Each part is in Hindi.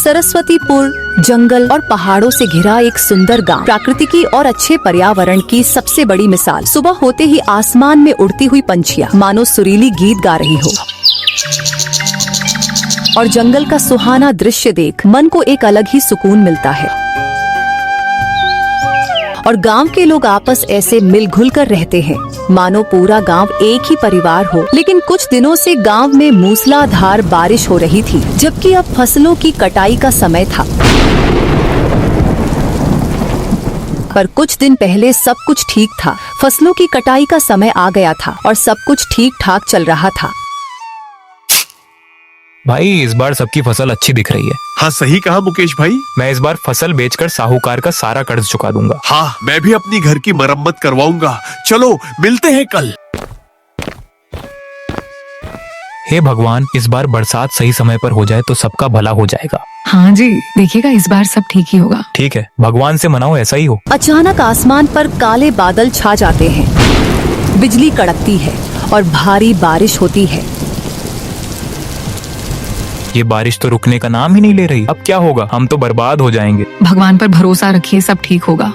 सरस्वतीपुर जंगल और पहाड़ों से घिरा एक सुंदर गांव, प्राकृतिकी और अच्छे पर्यावरण की सबसे बड़ी मिसाल। सुबह होते ही आसमान में उड़ती हुई पंछियां मानो सुरीली गीत गा रही हो और जंगल का सुहाना दृश्य देख मन को एक अलग ही सुकून मिलता है। और गांव के लोग आपस ऐसे मिलजुल कर रहते हैं मानो पूरा गांव एक ही परिवार हो। लेकिन कुछ दिनों से गांव में मूसलाधार बारिश हो रही थी, जबकि अब फसलों की कटाई का समय था। पर कुछ दिन पहले सब कुछ ठीक था, फसलों की कटाई का समय आ गया था और सब कुछ ठीक ठाक चल रहा था। भाई इस बार सबकी फसल अच्छी दिख रही है। हाँ सही कहा मुकेश भाई। मैं इस बार फसल बेचकर साहूकार का सारा कर्ज चुका दूंगा। हाँ मैं भी अपनी घर की मरम्मत करवाऊंगा। चलो मिलते हैं कल। हे भगवान, इस बार बरसात सही समय पर हो जाए तो सबका भला हो जाएगा। हाँ जी, देखिएगा इस बार सब ठीक ही होगा। ठीक है, भगवान से मनाओ ऐसा ही हो। अचानक आसमान पर काले बादल छा जाते हैं, बिजली कड़कती है और भारी बारिश होती है। ये बारिश तो रुकने का नाम ही नहीं ले रही। अब क्या होगा? हम तो बर्बाद हो जाएंगे। भगवान पर भरोसा रखिए, सब ठीक होगा।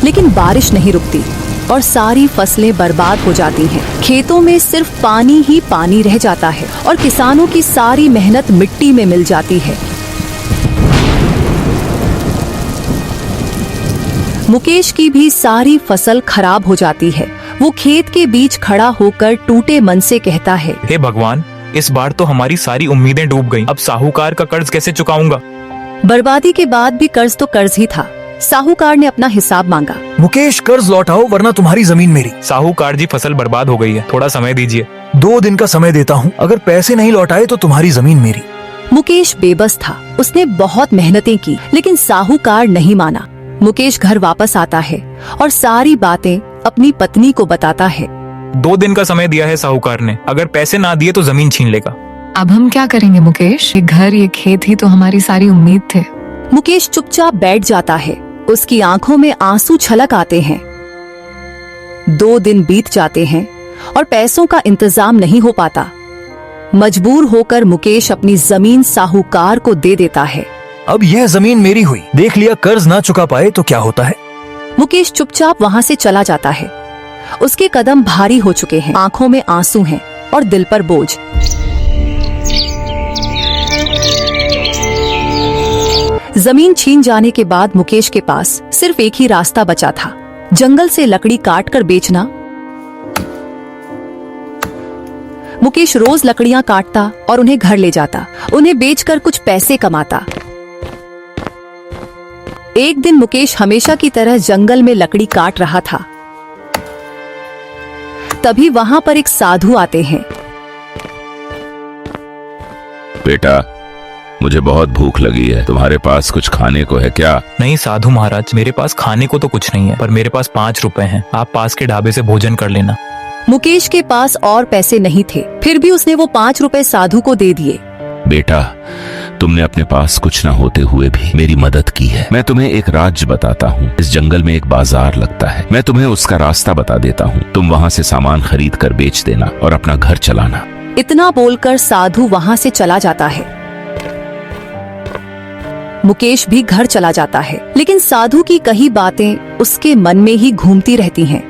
लेकिन बारिश नहीं रुकती और सारी फसलें बर्बाद हो जाती हैं। खेतों में सिर्फ पानी ही पानी रह जाता है और किसानों की सारी मेहनत मिट्टी में मिल जाती है। मुकेश की भी सारी फसल खराब हो जाती है। वो खेत के बीच खड़ा होकर टूटे मन से कहता है, हे भगवान, इस बार तो हमारी सारी उम्मीदें डूब गईं। अब साहूकार का कर्ज कैसे चुकाऊंगा? बर्बादी के बाद भी कर्ज तो कर्ज ही था। साहूकार ने अपना हिसाब मांगा। मुकेश, कर्ज लौटाओ वरना तुम्हारी जमीन मेरी। साहूकार जी, फसल बर्बाद हो गई है, थोड़ा समय दीजिए। 2 दिन का समय देता हूँ, अगर पैसे नहीं लौटाए तो तुम्हारी जमीन मेरी। मुकेश बेबस था। उसने बहुत मेहनतें की लेकिन साहूकार नहीं माना। मुकेश घर वापस आता है और सारी बातें अपनी पत्नी को बताता है। 2 दिन का समय दिया है साहूकार ने, अगर पैसे ना दिए तो जमीन छीन लेगा। अब हम क्या करेंगे मुकेश? ये घर, ये खेत ही तो हमारी सारी उम्मीद थे। मुकेश चुपचाप बैठ जाता है। उसकी आंखों में आंसू छलक आते हैं। 2 दिन बीत जाते हैं और पैसों का इंतजाम नहीं हो पाता। मजबूर होकर मुकेश अपनी जमीन साहूकार को दे देता है। अब यह जमीन मेरी हुई, देख लिया, कर्ज ना चुका पाए तो क्या होता है। मुकेश चुपचाप वहाँ से चला जाता है। उसके कदम भारी हो चुके हैं, आंखों में आंसू हैं और दिल पर बोझ। जमीन छीन जाने के बाद मुकेश के पास सिर्फ एक ही रास्ता बचा था, जंगल से लकड़ी काट कर बेचना। मुकेश रोज लकड़ियां काटता और उन्हें घर ले जाता, उन्हें बेचकर कुछ पैसे कमाता। एक दिन मुकेश हमेशा की तरह जंगल में लकड़ी काट रहा था। तभी वहां पर एक साधु आते हैं। बेटा, मुझे बहुत भूख लगी है, तुम्हारे पास कुछ खाने को है क्या? नहीं साधु महाराज, मेरे पास खाने को तो कुछ नहीं है, पर मेरे पास 5 रुपए हैं। आप पास के ढाबे से भोजन कर लेना। मुकेश के पास और पैसे नहीं थे, फिर भी उसने वो 5 रुपए साधु को दे दिए। बेटा, तुमने अपने पास कुछ न होते हुए भी मेरी मदद की है। मैं तुम्हें एक राज्य बताता हूँ। इस जंगल में एक बाजार लगता है, मैं तुम्हें उसका रास्ता बता देता हूँ। तुम वहाँ से सामान खरीद कर बेच देना और अपना घर चलाना। इतना बोलकर साधु वहाँ से चला जाता है। मुकेश भी घर चला जाता है, लेकिन साधु की कई बातें उसके मन में ही घूमती रहती हैं।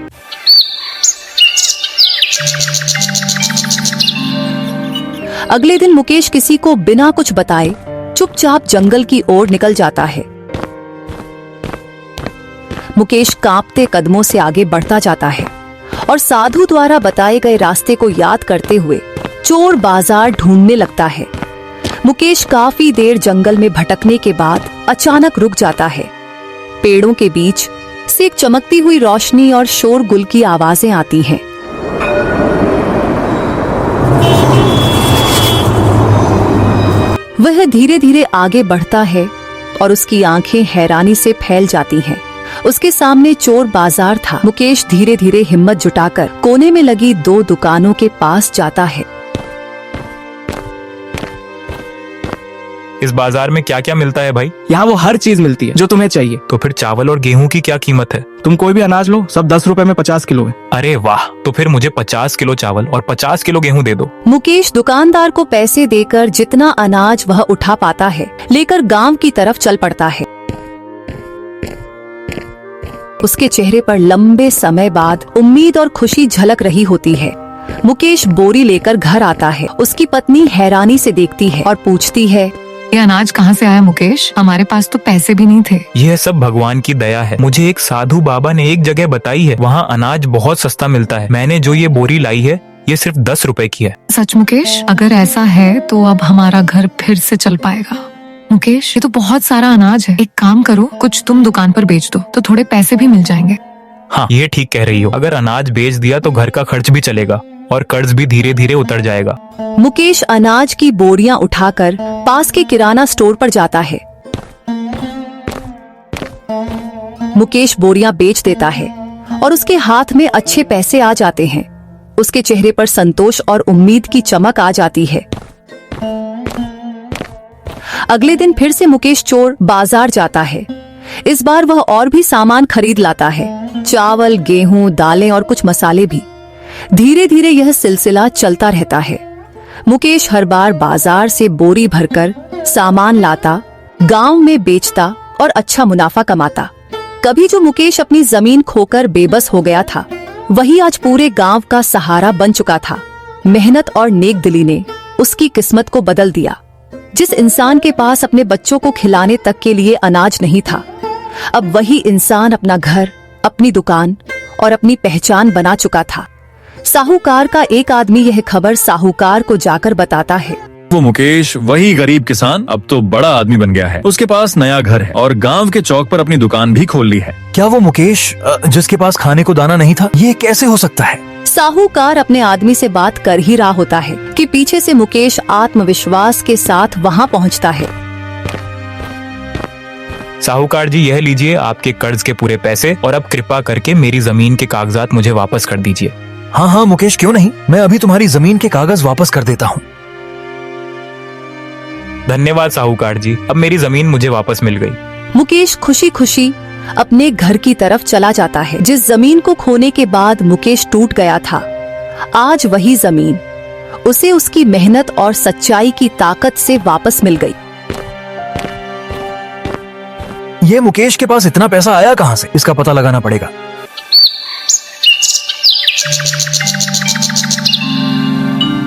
अगले दिन मुकेश किसी को बिना कुछ बताए चुपचाप जंगल की ओर निकल जाता है। मुकेश कांपते कदमों से आगे बढ़ता जाता है और साधु द्वारा बताए गए रास्ते को याद करते हुए चोर बाजार ढूंढने लगता है। मुकेश काफी देर जंगल में भटकने के बाद अचानक रुक जाता है। पेड़ों के बीच से एक चमकती हुई रोशनी और शोरगुल की आवाजें आती हैं। वह धीरे धीरे आगे बढ़ता है और उसकी आंखें हैरानी से फैल जाती हैं। उसके सामने चोर बाजार था। मुकेश धीरे धीरे हिम्मत जुटाकर कोने में लगी 2 दुकानों के पास जाता है। इस बाजार में क्या क्या मिलता है भाई? यहाँ वो हर चीज मिलती है जो तुम्हें चाहिए। तो फिर चावल और गेहूं की क्या कीमत है? तुम कोई भी अनाज लो, सब 10 रुपए में 50 किलो है। अरे वाह, तो फिर मुझे 50 किलो चावल और 50 किलो गेहूं दे दो। मुकेश दुकानदार को पैसे देकर जितना अनाज वह उठा पाता है लेकर गांव की तरफ चल पड़ता है। उसके चेहरे पर लंबे समय बाद उम्मीद और खुशी झलक रही होती है। मुकेश बोरी लेकर घर आता है। उसकी पत्नी हैरानी से देखती है और पूछती है, ये अनाज कहाँ से आया मुकेश? हमारे पास तो पैसे भी नहीं थे। यह सब भगवान की दया है। मुझे एक साधु बाबा ने एक जगह बताई है, वहाँ अनाज बहुत सस्ता मिलता है। मैंने जो ये बोरी लाई है ये सिर्फ 10 रुपए की है। सच मुकेश? अगर ऐसा है तो अब हमारा घर फिर से चल पाएगा। मुकेश, ये तो बहुत सारा अनाज है। एक काम करो, कुछ तुम दुकान पर बेच दो तो थोड़े पैसे भी मिल जाएंगे। हाँ, ये ठीक कह रही हो। अगर अनाज बेच दिया तो घर का खर्च भी चलेगा और कर्ज भी धीरे धीरे उतर जाएगा। मुकेश अनाज की बोरियां उठाकर पास के किराना स्टोर पर जाता है। मुकेश बोरियां बेच देता है और उसके हाथ में अच्छे पैसे आ जाते हैं। उसके चेहरे पर संतोष और उम्मीद की चमक आ जाती है। अगले दिन फिर से मुकेश चोर बाजार जाता है। इस बार वह और भी सामान खरीद लाता है, चावल, गेहूं, दालें और कुछ मसाले भी। धीरे धीरे यह सिलसिला चलता रहता है। मुकेश हर बार बाजार से बोरी भरकर सामान लाता, गांव में बेचता और अच्छा मुनाफा कमाता। कभी जो मुकेश अपनी जमीन खोकर बेबस हो गया था, वही आज पूरे गांव का सहारा बन चुका था। मेहनत और नेकदिली ने उसकी किस्मत को बदल दिया। जिस इंसान के पास अपने बच्चों को खिलाने तक के लिए अनाज नहीं था, अब वही इंसान अपना घर, अपनी दुकान और अपनी पहचान बना चुका था। साहूकार का एक आदमी यह खबर साहूकार को जाकर बताता है। वो मुकेश, वही गरीब किसान, अब तो बड़ा आदमी बन गया है। उसके पास नया घर है और गांव के चौक पर अपनी दुकान भी खोल ली है। क्या वो मुकेश जिसके पास खाने को दाना नहीं था? ये कैसे हो सकता है? साहूकार अपने आदमी से बात कर ही रहा होता है कि पीछे से मुकेश आत्मविश्वास के साथ वहां पहुंचता है। साहूकार जी, यह लीजिए आपके कर्ज के पूरे पैसे और अब कृपा करके मेरी जमीन के कागजात मुझे वापस कर दीजिए। हाँ हाँ मुकेश, क्यों नहीं, मैं अभी तुम्हारी जमीन के कागज वापस कर देता हूँ। धन्यवाद साहूकार जी, अब मेरी जमीन मुझे वापस मिल गई। मुकेश खुशी खुशी अपने घर की तरफ चला जाता है। जिस जमीन को खोने के बाद मुकेश टूट गया था, आज वही जमीन उसे उसकी मेहनत और सच्चाई की ताकत से वापस मिल गई। ये मुकेश के पास इतना पैसा आया कहाँ से? इसका पता लगाना पड़ेगा।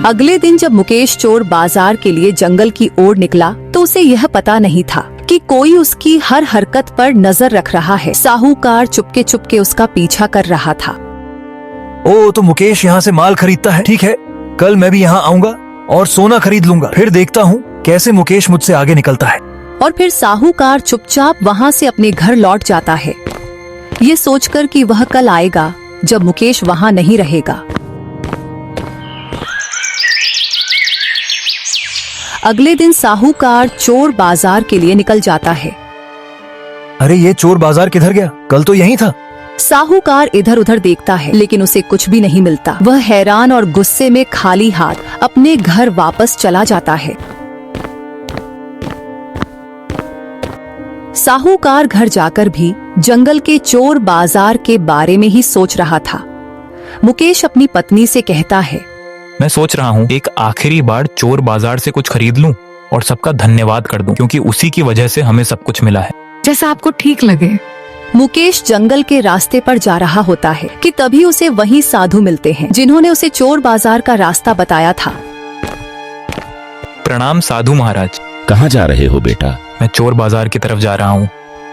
अगले दिन जब मुकेश चोर बाजार के लिए जंगल की ओर निकला तो उसे यह पता नहीं था कि कोई उसकी हर हरकत पर नजर रख रहा है। साहूकार चुपके चुपके उसका पीछा कर रहा था। ओ, तो मुकेश यहाँ से माल खरीदता है। ठीक है, कल मैं भी यहाँ आऊंगा और सोना खरीद लूंगा। फिर देखता हूँ कैसे मुकेश मुझसे आगे निकलता है। और फिर साहूकार चुपचाप वहाँ से अपने घर लौट जाता है, ये सोचकर कि वह कल आएगा जब मुकेश वहाँ नहीं रहेगा। अगले दिन साहूकार चोर बाजार के लिए निकल जाता है। अरे, ये चोर बाजार किधर गया? कल तो यहीं था। साहूकार इधर उधर देखता है लेकिन उसे कुछ भी नहीं मिलता। वह हैरान और गुस्से में खाली हाथ अपने घर वापस चला जाता है। साहूकार घर जाकर भी जंगल के चोर बाजार के बारे में ही सोच रहा था। मुकेश अपनी पत्नी से कहता है, मैं सोच रहा हूँ एक आखिरी बार चोर बाजार से कुछ खरीद लूं और सबका धन्यवाद कर दूं, क्योंकि उसी की वजह से हमें सब कुछ मिला है। जैसा आपको ठीक लगे। मुकेश जंगल के रास्ते पर जा रहा होता है कि तभी उसे वही साधु मिलते हैं जिन्होंने उसे चोर बाजार का रास्ता बताया था। प्रणाम साधु महाराज। कहाँ जा रहे हो बेटा? मैं चोर बाजार की तरफ जा रहा हूँ।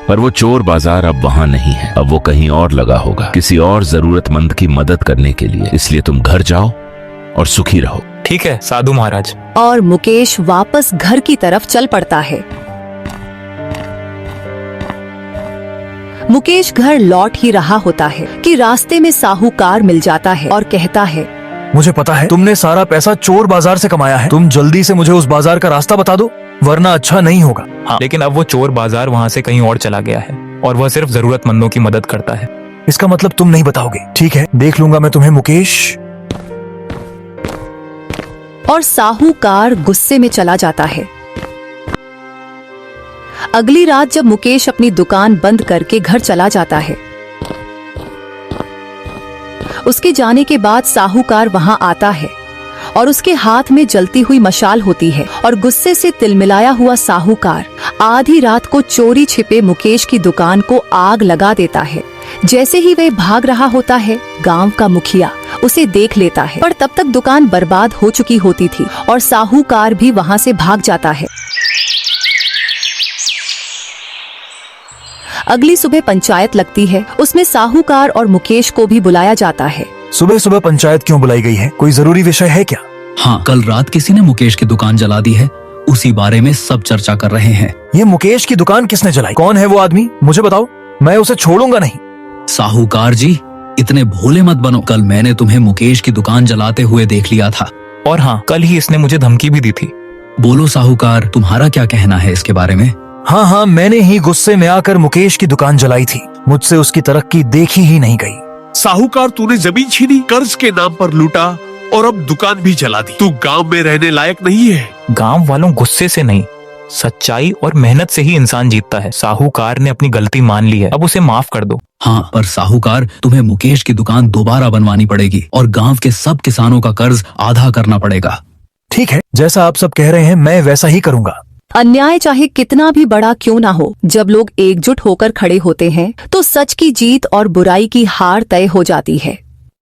पर वो चोर बाजार अब वहाँ नहीं है, अब वो कहीं और लगा होगा, किसी और जरूरतमंद की मदद करने के लिए। इसलिए तुम घर जाओ और सुखी रहो। ठीक है साधु महाराज। और मुकेश वापस घर की तरफ चल पड़ता है। मुकेश घर लौट ही रहा होता है कि रास्ते में साहूकार मिल जाता है और कहता है, मुझे पता है तुमने सारा पैसा चोर बाजार से कमाया है। तुम जल्दी से मुझे उस बाजार का रास्ता बता दो, वरना अच्छा नहीं होगा। हाँ, लेकिन अब वो चोर बाजार वहाँ से कहीं और चला गया है और वह सिर्फ जरूरतमंदों की मदद करता है। इसका मतलब तुम नहीं बताओगे? ठीक है, देख लूंगा मैं तुम्हें मुकेश। और साहूकार गुस्से में चला जाता है। अगली रात जब मुकेश अपनी दुकान बंद करके घर चला जाता है, उसके जाने के बाद साहूकार वहां आता है और उसके हाथ में जलती हुई मशाल होती है और गुस्से से तिलमिलाया हुआ साहूकार आधी रात को चोरी छिपे मुकेश की दुकान को आग लगा देता है। जैसे ही वह भाग रहा होता है, गांव का मुखिया उसे देख लेता है, पर तब तक दुकान बर्बाद हो चुकी होती थी और साहूकार भी वहां से भाग जाता है। अगली सुबह पंचायत लगती है, उसमें साहूकार और मुकेश को भी बुलाया जाता है। सुबह सुबह पंचायत क्यों बुलाई गई है? कोई जरूरी विषय है क्या? हाँ, कल रात किसी ने मुकेश की दुकान जला दी है, उसी बारे में सब चर्चा कर रहे हैं। ये मुकेश की दुकान किसने जलाई? कौन है वो आदमी? मुझे बताओ, मैं उसे छोड़ूंगा नहीं। साहूकार जी, इतने भोले मत बनो। कल मैंने तुम्हें मुकेश की दुकान जलाते हुए देख लिया था। और हाँ, कल ही इसने मुझे धमकी भी दी थी। बोलो साहूकार, तुम्हारा क्या कहना है इसके बारे में? हाँ, मैंने ही गुस्से में आकर मुकेश की दुकान जलाई थी। मुझसे उसकी तरक्की देखी ही नहीं गई। साहूकार, तूने जमीन छीनी, कर्ज के नाम पर लूटा और अब दुकान भी जला दी। तू गांव में रहने लायक नहीं है। गांव वालों गुस्से से नहीं, सच्चाई और मेहनत से ही इंसान जीतता है। साहूकार ने अपनी गलती मान ली है, अब उसे माफ कर दो। हाँ, पर साहूकार, तुम्हें मुकेश की दुकान दोबारा बनवानी पड़ेगी और गांव के सब किसानों का कर्ज आधा करना पड़ेगा। ठीक है, जैसा आप सब कह रहे हैं मैं वैसा ही करूँगा। अन्याय चाहे कितना भी बड़ा क्यों ना हो, जब लोग एकजुट होकर खड़े होते हैं तो सच की जीत और बुराई की हार तय हो जाती है।